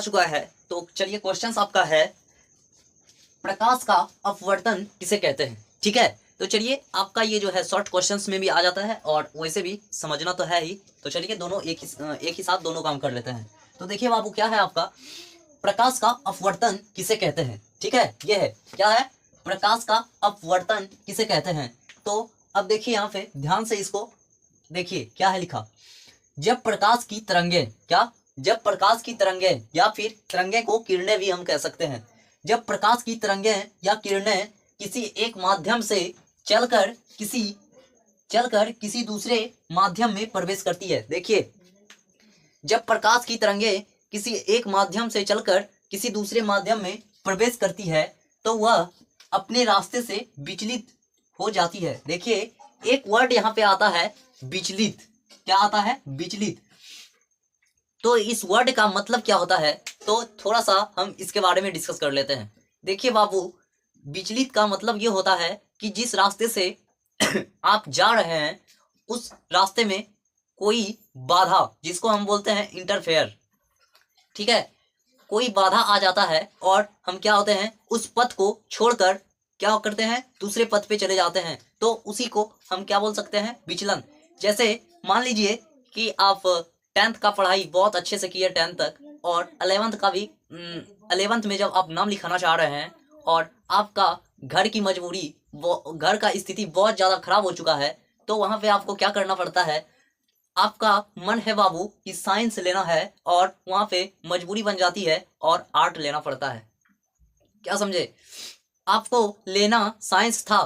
चुका है। तो चलिए क्वेश्चन आपका है, प्रकाश का अपवर्तन किसे कहते हैं। ठीक है, तो चलिए आपका ये जो है शॉर्ट क्वेश्चंस में भी आ जाता है और वैसे भी समझना तो है ही। तो चलिए दोनों एक ही साथ दोनों काम कर लेते हैं। तो देखिए बाबू, क्या है आपका, प्रकाश का अपवर्तन किसे कहते हैं। ठीक है, ये है क्या है, प्रकाश का अपवर्तन किसे कहते हैं। तो अब देखिए यहाँ पे ध्यान से इसको देखिए, क्या है लिखा, जब प्रकाश की तरंगे, क्या, जब प्रकाश की तरंगे या फिर तरंगे को किरणें भी हम कह सकते हैं, जब प्रकाश की तरंगे या किरणें किसी एक माध्यम से चलकर किसी दूसरे माध्यम में प्रवेश करती है। देखिए, जब प्रकाश की तरंगे किसी एक माध्यम से चलकर किसी दूसरे माध्यम में प्रवेश करती है तो वह अपने रास्ते से विचलित हो जाती है। देखिए एक वर्ड यहाँ पे आता है विचलित, क्या आता है, विचलित। तो इस वर्ड का मतलब क्या होता है, तो थोड़ा सा हम इसके बारे में डिस्कस कर लेते हैं। देखिए बाबू, विचलित का मतलब ये होता है कि जिस रास्ते से आप जा रहे हैं उस रास्ते में कोई बाधा, जिसको हम बोलते हैं इंटरफेयर, ठीक है, कोई बाधा आ जाता है और हम क्या होते हैं, उस पथ को छोड़कर क्या करते हैं, दूसरे पथ पे चले जाते हैं। तो उसी को हम क्या बोल सकते हैं, विचलन। जैसे मान लीजिए कि आप 10th का पढ़ाई बहुत अच्छे से किए 10th तक, और 11th का भी 11th में जब आप नाम लिखाना चाह रहे हैं और आपका घर की मजबूरी, घर का स्थिति बहुत ज़्यादा खराब हो चुका है, तो वहाँ पे आपको क्या करना पड़ता है, आपका मन है बाबू कि साइंस लेना है और वहाँ पे मजबूरी बन जाती है और आर्ट लेना पड़ता है। क्या समझे, आपको लेना साइंस था,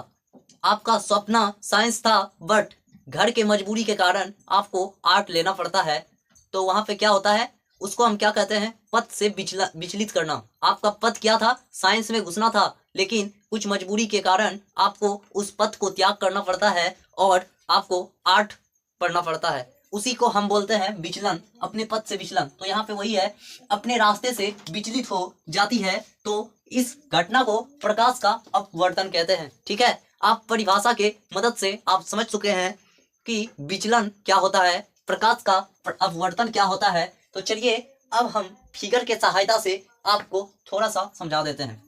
आपका सपना साइंस था, बट घर के मजबूरी के कारण आपको आर्ट लेना पड़ता है। तो वहाँ पे क्या होता है, उसको हम क्या कहते हैं, पथ से विचलित करना। आपका पथ क्या था, साइंस में घुसना था, लेकिन कुछ मजबूरी के कारण आपको उस पथ को त्याग करना पड़ता है और आपको आर्ट पढ़ना पड़ता है। उसी को हम बोलते हैं विचलन, अपने पथ से विचलन। तो यहाँ पे वही है, अपने रास्ते से विचलित हो जाती है, तो इस घटना को प्रकाश का अपवर्तन कहते हैं। ठीक है, आप परिभाषा के मदद से आप समझ चुके हैं कि विचलन क्या होता है, प्रकाश का अपवर्तन क्या होता है। तो चलिए अब हम फिगर के सहायता से आपको थोड़ा सा समझा देते हैं।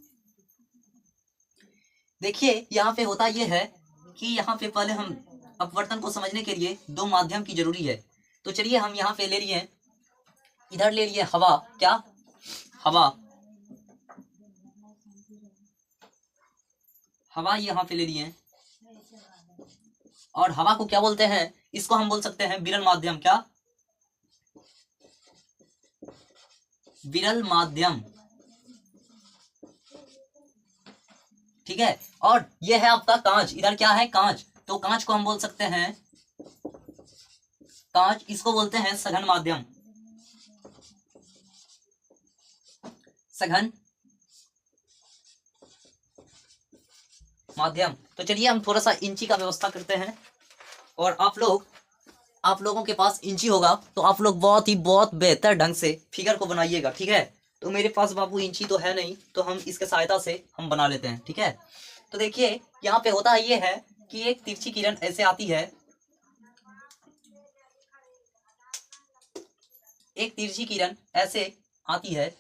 देखिए यहाँ पे होता यह है कि यहाँ पे पहले हम अपवर्तन को समझने के लिए दो माध्यम की जरूरी है। तो चलिए हम यहाँ पे ले लिए, इधर ले लिए हवा, क्या, हवा, हवा यहाँ पे ले लिए, और हवा को क्या बोलते हैं, इसको हम बोल सकते हैं विरल माध्यम, क्या, विरल माध्यम। ठीक है, और यह है आपका कांच, इधर क्या है, कांच। तो कांच को हम बोल सकते हैं कांच, इसको बोलते हैं सघन माध्यम, सघन माध्यम। तो चलिए हम थोड़ा सा इंची का व्यवस्था करते हैं, और आप लोगों के पास इंची होगा तो आप लोग बहुत बेहतर ढंग से फिगर को बनाइएगा। ठीक है, तो मेरे पास बाबू इंची तो है नहीं, तो हम इसके सहायता से हम बना लेते हैं। ठीक है, तो देखिए यहाँ पे होता ये है कि एक तिरछी किरण ऐसे आती है, एक तिरछी किरण ऐसे आती है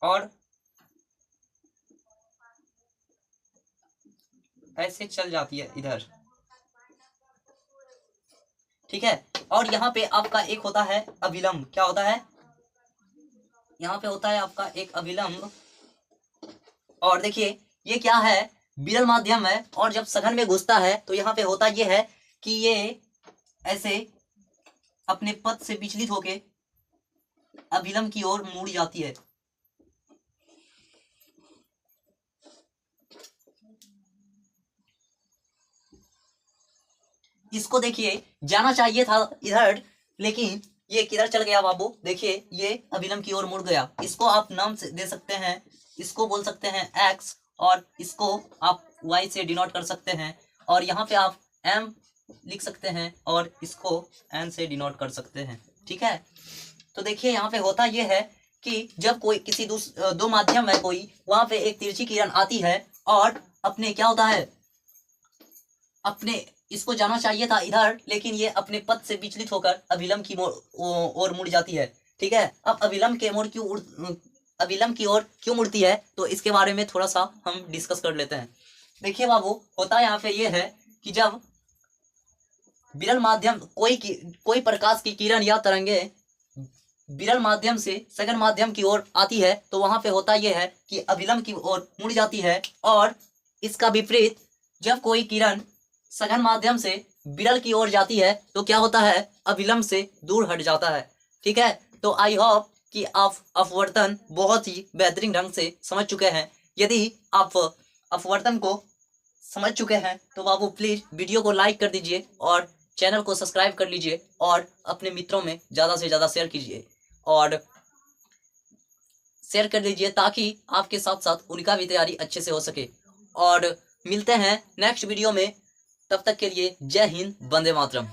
और ऐसे चल जाती है इधर। ठीक है, और यहाँ पे आपका एक होता है अभिलंब, क्या होता है, यहाँ पे होता है आपका एक अभिलंब। और देखिए ये क्या है, विरल माध्यम है, और जब सघन में घुसता है तो यहाँ पे होता ये है कि ये ऐसे अपने पथ से विचलित होके अभिलंब की ओर मुड़ जाती है। इसको देखिए जाना चाहिए था इधर, लेकिन ये किधर चल गया बाबू, देखिए ये अभिलंब की ओर मुड़ गया। इसको आप नाम से दे सकते हैं, इसको बोल सकते हैं x, और इसको आप y से डिनोट कर सकते हैं, और यहाँ पे आप m लिख सकते हैं और इसको n से डिनोट कर सकते हैं। ठीक है, तो देखिए यहाँ पे होता ये है कि जब कोई किसी दो माध्यम है कोई, वहां पे एक तिरछी किरण आती है और अपने क्या होता है, अपने इसको जाना चाहिए था इधर, लेकिन ये अपने पथ से विचलित होकर अभिलंब की ओर मुड़ जाती है। ठीक है। अब अविलंब की ओर क्यों मुड़ती है, तो इसके बारे में थोड़ा सा हम डिस्कस कर लेते हैं। देखिए बाबू, होता यहाँ पे ये है कि जब विरल माध्यम कोई प्रकाश की किरण या तरंगे विरल माध्यम से सघन माध्यम की ओर आती है, तो वहां पे होता यह है कि अविलंब की ओर मुड़ जाती है। और इसका विपरीत, जब कोई किरण सघन माध्यम से विरल की ओर जाती है तो क्या होता है, अविलंब से दूर हट जाता है। ठीक है, तो आई होप कि आप अपवर्तन बहुत ही बेहतरीन ढंग से समझ चुके हैं। यदि आप अपवर्तन को समझ चुके हैं तो बाबू प्लीज वीडियो को लाइक कर दीजिए और चैनल को सब्सक्राइब कर लीजिए और अपने मित्रों में ज़्यादा से ज़्यादा शेयर कीजिए और शेयर कर लीजिए, ताकि आपके साथ साथ उनका भी तैयारी अच्छे से हो सके। और मिलते हैं नेक्स्ट वीडियो में, तब तक के लिए जय हिंद, वंदे मातरम।